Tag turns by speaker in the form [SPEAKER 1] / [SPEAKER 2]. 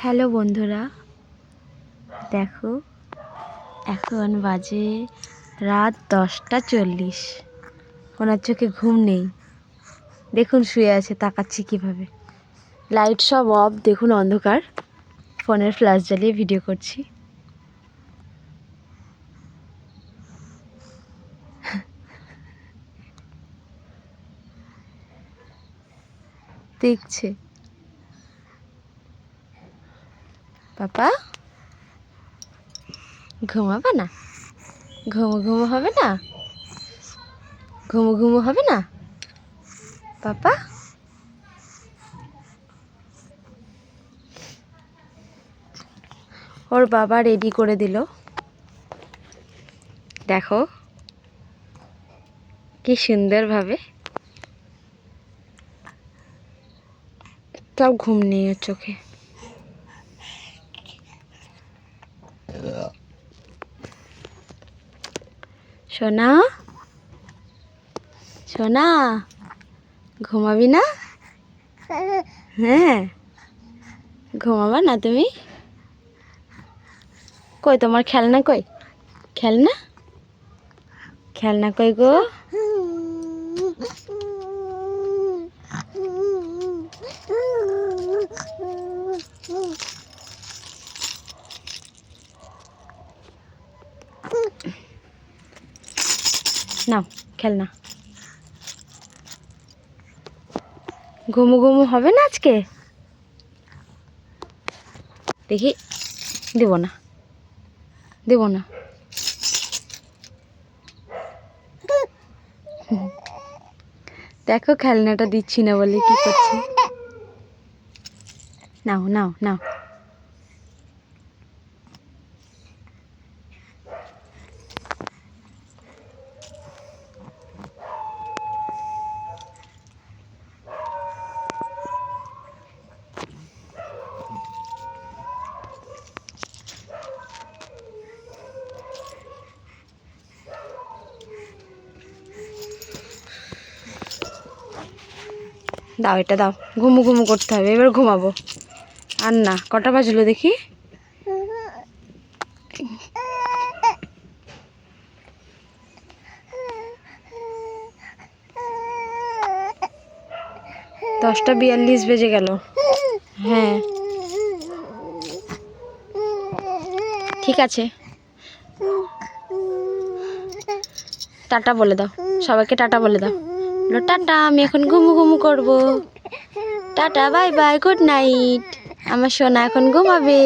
[SPEAKER 1] Hello বন্ধুরা, দেখো এখন বাজে রাত 10টা 40। ওনার চোখে ঘুম নেই, দেখুন শুয়ে আছে, তাকাচ্ছি কিভাবে। লাইট সব অফ, দেখুন অন্ধকার। ফোনের ফ্ল্যাশ জ্বালিয়ে ভিডিও করছি। দেখছে পাপা, ঘুমাবে না? ঘুমো হবে না? ঘুমো হবে না পাপা? ওর বাবা রেডি করে দিল, দেখো কি সুন্দরভাবে। তাও ঘুম নেই ওর চোখে। সোনা, সোনা, ঘুমাবি না? হ্যাঁ, ঘুমাবা না তুমি? কই তোমার খেলনা? কই খেলনা? খেলনা কই গো? নাও খেলনা। ঘুমু হবে না আজকে? দেখি, দেব না, দেব না। দেখো খেলনাটা দিচ্ছি না বলে কি করছি। নাও নাও নাও। দাও, এটা দাও। ঘুমু করতে হবে, এবার ঘুমাবো। আর না, কটা বাজলো দেখি? দশটা 42 বেজে গেল। হ্যাঁ ঠিক আছে, টাটা বলে দাও সবাইকে, টাটা বলে দাও। টাটা, আমি এখন ঘুমু করবো। Tata, bye bye, good night. আমার সোনা এখন ঘুমাবে।